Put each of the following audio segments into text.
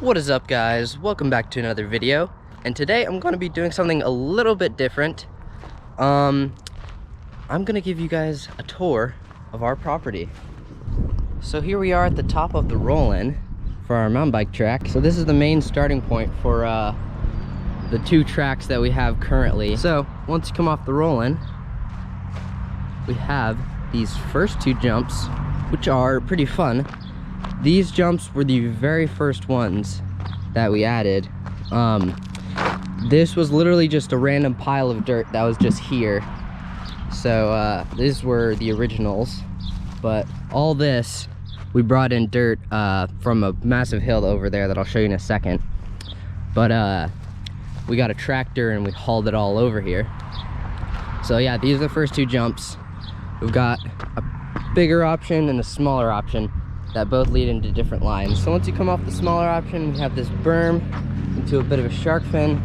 What is up, guys? Welcome back to another video, and today I'm going to be doing something a little bit different. I'm going to give you guys a tour of our property. So here we are at the top of the roll-in for our mountain bike track. So this is the main starting point for the two tracks that we have currently. So once you come off the roll-in, we have these first two jumps, which are pretty fun. These jumps were the very first ones that we added. This was literally just a random pile of dirt that was just here. So these were the originals, but all this, we brought in dirt from a massive hill over there that I'll show you in a second. But we got a tractor and we hauled it all over here. So yeah, these are the first two jumps. We've got a bigger option and a smaller option that both lead into different lines. So once you come off the smaller option, we have this berm into a bit of a shark fin,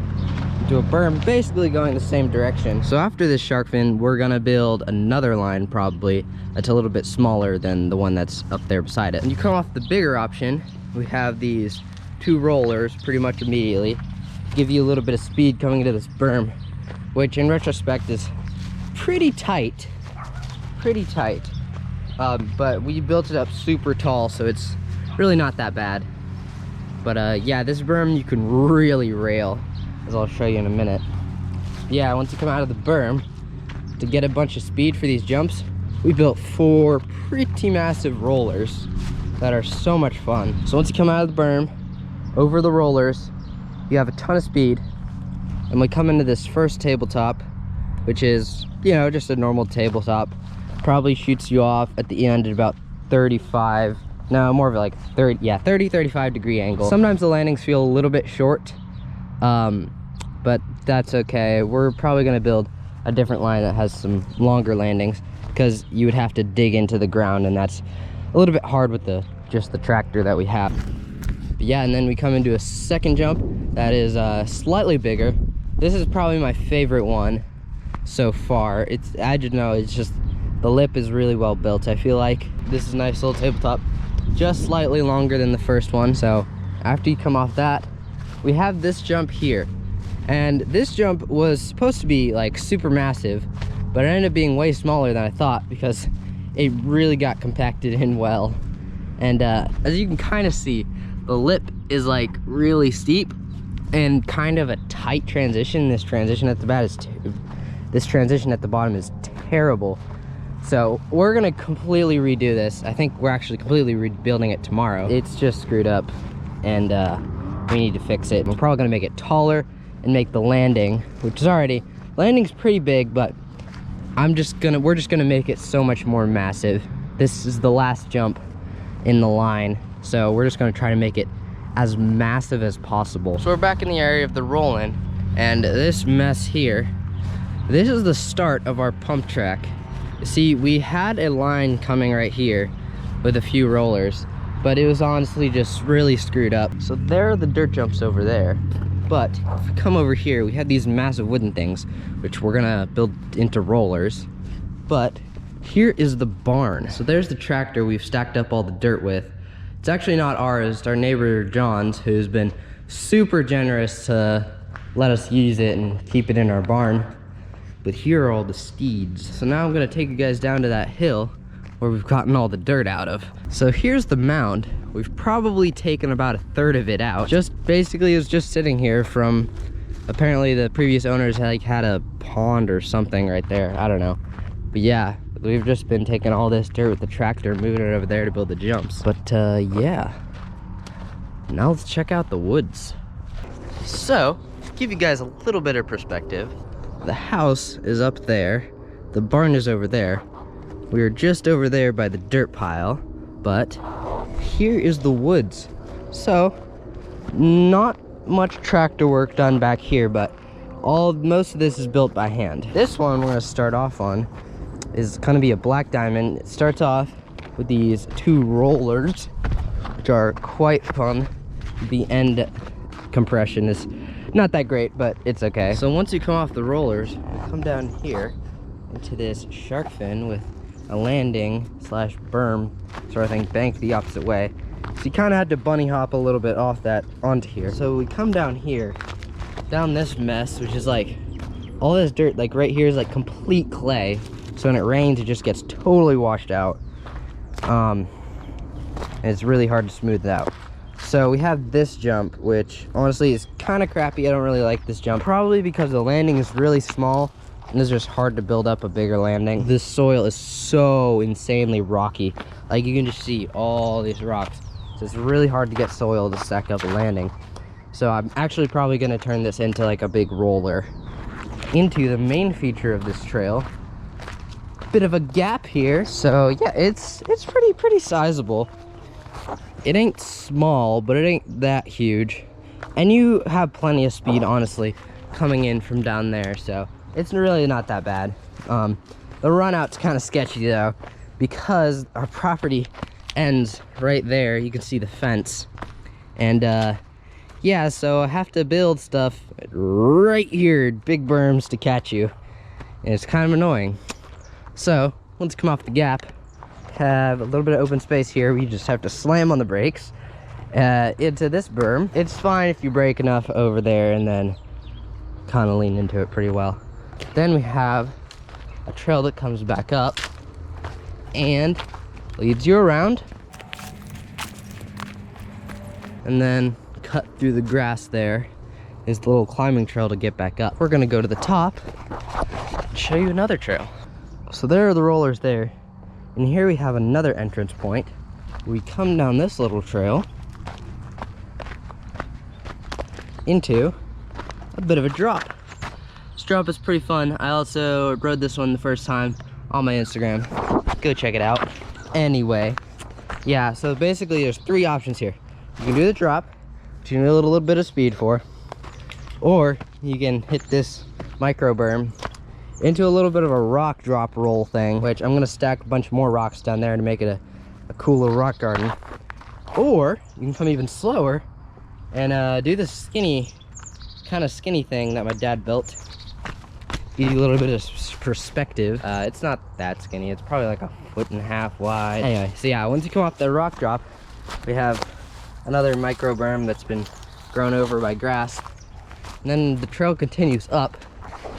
into a berm, basically going the same direction. So after this shark fin, we're gonna build another line probably that's a little bit smaller than the one that's up there beside it. And you come off the bigger option, we have these two rollers pretty much immediately, give you a little bit of speed coming into this berm, which in retrospect is pretty tight. But we built it up super tall, so it's really not that bad. But yeah, this berm you can really rail, as I'll show you in a minute. Yeah, once you come out of the berm, to get a bunch of speed for these jumps, we built 4 pretty massive rollers that are so much fun. So once you come out of the berm, over the rollers, you have a ton of speed, and we come into this first tabletop, which is, you know, just a normal tabletop. Probably shoots you off at the end at about 35, no, more of like 35 degree angle. Sometimes the landings feel a little bit short, but that's okay. We're probably gonna build a different line that has some longer landings, because you would have to dig into the ground, and that's a little bit hard with just the tractor that we have. But yeah, and then we come into a second jump that is slightly bigger. This is probably my favorite one so far. I don't know, it's just, the lip is really well built. I feel like this is a nice little tabletop, just slightly longer than the first one. So after you come off that, we have this jump here. And this jump was supposed to be like super massive, but it ended up being way smaller than I thought because it really got compacted in well. And as you can kind of see, the lip is like really steep and kind of a tight transition. This transition at the bottom is terrible. So we're gonna completely redo this. I think we're actually completely rebuilding it tomorrow. It's just screwed up, and we need to fix it. We're probably gonna make it taller and make the landing, which is landing's pretty big, but we're just gonna make it so much more massive. This is the last jump in the line, so we're just gonna try to make it as massive as possible. So we're back in the area of the roll-in, and this mess here, this is the start of our pump track. See, we had a line coming right here with a few rollers, but it was honestly just really screwed up. So there are the dirt jumps over there. But if we come over here, we have these massive wooden things, which we're gonna build into rollers. But here is the barn. So there's the tractor we've stacked up all the dirt with. It's actually not ours, it's our neighbor John's, who's been super generous to let us use it and keep it in our barn. But here are all the steeds. So now I'm gonna take you guys down to that hill where we've gotten all the dirt out of. So here's the mound. We've probably taken about 1/3 of it out. Basically it was just sitting here from, apparently the previous owners had a pond or something right there. I don't know. But yeah, we've just been taking all this dirt with the tractor, moving it over there to build the jumps. But yeah, now let's check out the woods. So, to give you guys a little bit of perspective, the house is up there, the barn is over there. We are just over there by the dirt pile, but here is the woods. So, not much tractor work done back here, but most of this is built by hand. This one we're gonna start off on is gonna be a black diamond. It starts off with these 2 rollers, which are quite fun. The end compression is not that great, but it's okay. So once you come off the rollers, you come down here into this shark fin with a landing / berm sort of thing, banked the opposite way. So you kind of had to bunny hop a little bit off that onto here. So we come down here, down this mess, which is like all this dirt, like right here is like complete clay. So when it rains, it just gets totally washed out. And it's really hard to smooth it out. So we have this jump, which honestly is kind of crappy. I don't really like this jump, probably because the landing is really small and it's just hard to build up a bigger landing. This soil is so insanely rocky. Like you can just see all these rocks. So it's really hard to get soil to stack up a landing. So I'm actually probably going to turn this into like a big roller. Into the main feature of this trail. Bit of a gap here. So yeah, it's pretty sizable. It ain't small, but it ain't that huge. And you have plenty of speed, honestly, coming in from down there. So it's really not that bad. The run out's kind of sketchy though, because our property ends right there. You can see the fence. And yeah, so I have to build stuff right here, big berms to catch you. And it's kind of annoying. So once you come off the gap, have a little bit of open space here. We just have to slam on the brakes into this berm. It's fine if you brake enough over there and then kind of lean into it pretty well. Then we have a trail that comes back up and leads you around, and then cut through the grass there is the little climbing trail to get back up. We're gonna go to the top and show you another trail. So there are the rollers there, and here we have another entrance point. We come down this little trail into a bit of a drop. This drop is pretty fun. I also rode this one the first time on my Instagram. Go check it out. Anyway, yeah, so basically there's three options here. You can do the drop, which you need a little bit of speed for, or you can hit this micro berm into a little bit of a rock drop roll thing, which I'm gonna stack a bunch more rocks down there to make it a cool little rock garden. Or you can come even slower and do this kind of skinny thing that my dad built. Give you a little bit of perspective. It's not that skinny. It's probably like 1.5 feet wide. Anyway, so yeah, once you come off the rock drop, we have another micro berm that's been grown over by grass. And then the trail continues up,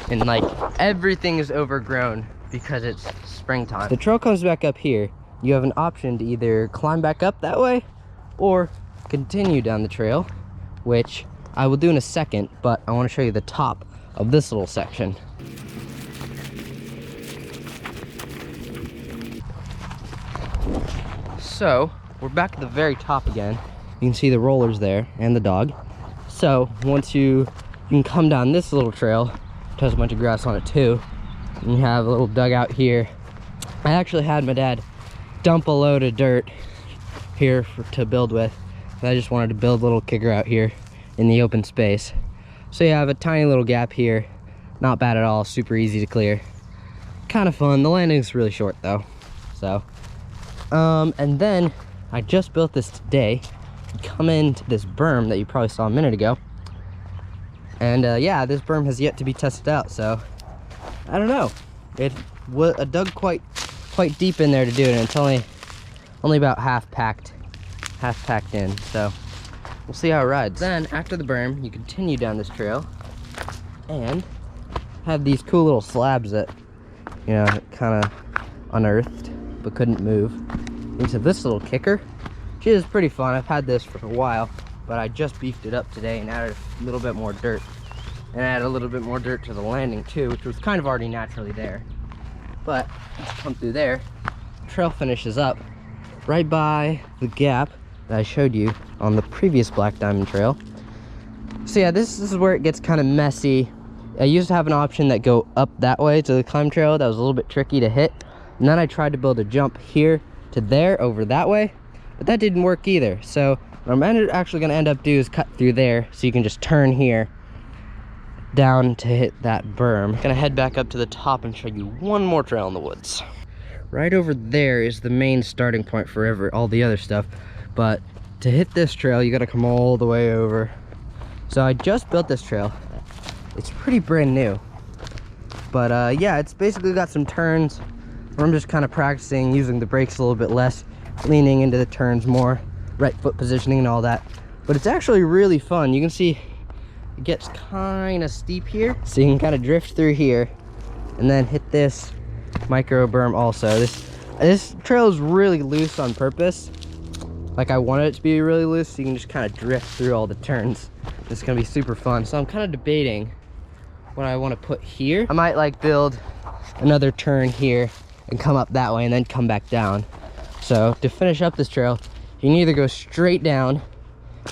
and like everything is overgrown because it's springtime. The trail comes back up here. You have an option to either climb back up that way or continue down the trail, which I will do in a second, but I want to show you the top of this little section. So we're back at the very top again. You can see the rollers there and the dog. So once you can come down this little trail, it has a bunch of grass on it too, and you have a little dugout here. I actually had my dad dump a load of dirt here to build with, and I just wanted to build a little kicker out here in the open space. So you have a tiny little gap here, not bad at all, super easy to clear, kind of fun. The landing's really short though. So and then I just built this today. You come into this berm that you probably saw a minute ago, and yeah, this berm has yet to be tested out, so I don't know. I dug quite deep in there to do it, and it's only about half packed in, so we'll see how it rides. Then after the berm, you continue down this trail and have these cool little slabs that, you know, kind of unearthed but couldn't move. Into this little kicker, which is pretty fun. I've had this for a while, but I just beefed it up today and added a little bit more dirt, and added a little bit more dirt to the landing too, which was kind of already naturally there. But once you come through there, the trail finishes up right by the gap that I showed you on the previous Black Diamond Trail. So yeah, this is where it gets kind of messy. I used to have an option that go up that way to the climb trail that was a little bit tricky to hit, and then I tried to build a jump here to there over that way, but that didn't work either. So what I'm actually going to end up doing is cut through there, so you can just turn here down to hit that berm. I'm gonna head back up to the top and show you one more trail in the woods. Right over there is the main starting point for all the other stuff, but to hit this trail you got to come all the way over. So I just built this trail. It's pretty brand new, but yeah, it's basically got some turns where I'm just kind of practicing using the brakes a little bit less, leaning into the turns more, right foot positioning and all that. But it's actually really fun. You can see it gets kind of steep here, so you can kind of drift through here and then hit this micro berm also. This trail is really loose on purpose. Like I wanted it to be really loose, so you can just kind of drift through all the turns. It's gonna be super fun. So I'm kind of debating what I want to put here. I might like build another turn here and come up that way and then come back down. So to finish up this trail, you can either go straight down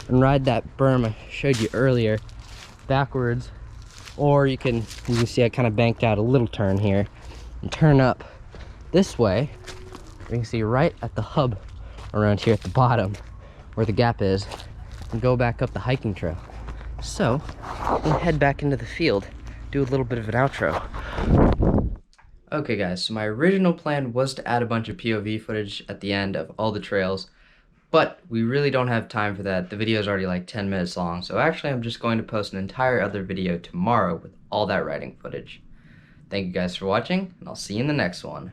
and ride that berm I showed you earlier backwards, or you can see I kind of banked out a little turn here and turn up this way. You can see right at the hub around here at the bottom where the gap is, and go back up the hiking trail. So I'm gonna head back into the field, do a little bit of an outro. Okay guys, so my original plan was to add a bunch of POV footage at the end of all the trails, but we really don't have time for that. The video is already like 10 minutes long, so actually I'm just going to post an entire other video tomorrow with all that riding footage. Thank you guys for watching, and I'll see you in the next one.